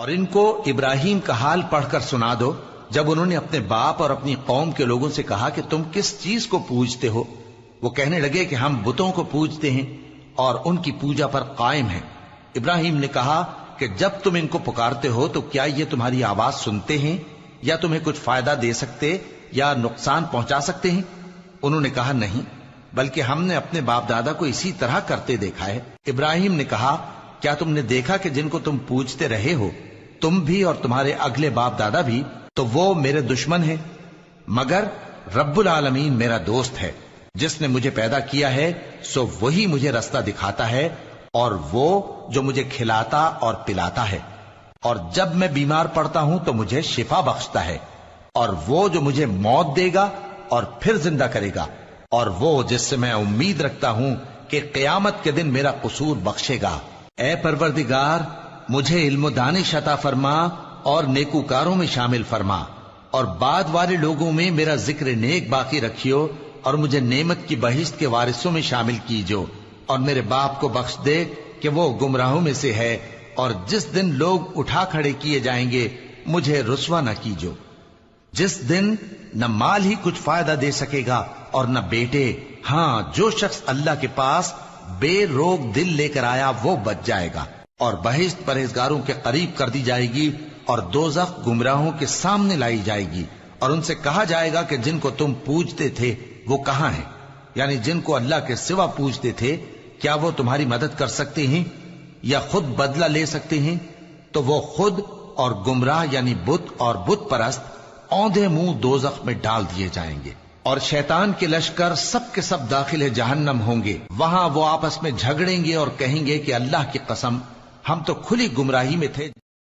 اور ان کو ابراہیم کا حال پڑھ کر سنا دو جب انہوں نے اپنے باپ اور اپنی قوم کے لوگوں سے کہا کہ تم کس چیز کو پوجتے ہو؟ وہ کہنے لگے کہ ہم بتوں کو پوجتے ہیں اور ان کی پوجا پر قائم ہیں۔ ابراہیم نے کہا کہ جب تم ان کو پکارتے ہو تو کیا یہ تمہاری آواز سنتے ہیں یا تمہیں کچھ فائدہ دے سکتے یا نقصان پہنچا سکتے ہیں؟ انہوں نے کہا نہیں، بلکہ ہم نے اپنے باپ دادا کو اسی طرح کرتے دیکھا ہے۔ ابراہیم نے کہا کیا تم نے دیکھا کہ جن کو تم پوجتے رہے ہو تم بھی اور تمہارے اگلے باپ دادا بھی، تو وہ میرے دشمن ہیں، مگر رب العالمین میرا دوست ہے۔ جس نے مجھے پیدا کیا ہے سو وہی مجھے رستہ دکھاتا ہے، اور وہ جو مجھے کھلاتا اور پلاتا ہے، اور جب میں بیمار پڑتا ہوں تو مجھے شفا بخشتا ہے، اور وہ جو مجھے موت دے گا اور پھر زندہ کرے گا، اور وہ جس سے میں امید رکھتا ہوں کہ قیامت کے دن میرا قصور بخشے گا۔ اے پروردگار، مجھے علم و دانش عطا فرما اور نیکوکاروں میں شامل فرما، اور بعد والے لوگوں میں میرا ذکر نیک باقی رکھیو، اور مجھے نعمت کی بہشت کے وارثوں میں شامل کیجو، اور میرے باپ کو بخش دے کہ وہ گمراہوں میں سے ہے، اور جس دن لوگ اٹھا کھڑے کیے جائیں گے مجھے رسوا نہ کیجو، جس دن نہ مال ہی کچھ فائدہ دے سکے گا اور نہ بیٹے۔ ہاں، جو شخص اللہ کے پاس بے روک دل لے کر آیا وہ بچ جائے گا، اور بہشت پرہیزگاروں کے قریب کر دی جائے گی، اور دوزخ گمراہوں کے سامنے لائی جائے گی، اور ان سے کہا جائے گا کہ جن کو تم پوجتے تھے وہ کہاں ہیں؟ یعنی جن کو اللہ کے سوا پوجتے تھے کیا وہ تمہاری مدد کر سکتے ہیں یا خود بدلہ لے سکتے ہیں؟ تو وہ خود اور گمراہ یعنی بت اور بت پرست اوندھے منہ دوزخ میں ڈال دیے جائیں گے، اور شیطان کے لشکر سب کے سب داخل جہنم ہوں گے۔ وہاں وہ آپس میں جھگڑیں گے اور کہیں گے کہ اللہ کی قسم ہم تو کھلی گمراہی میں تھے۔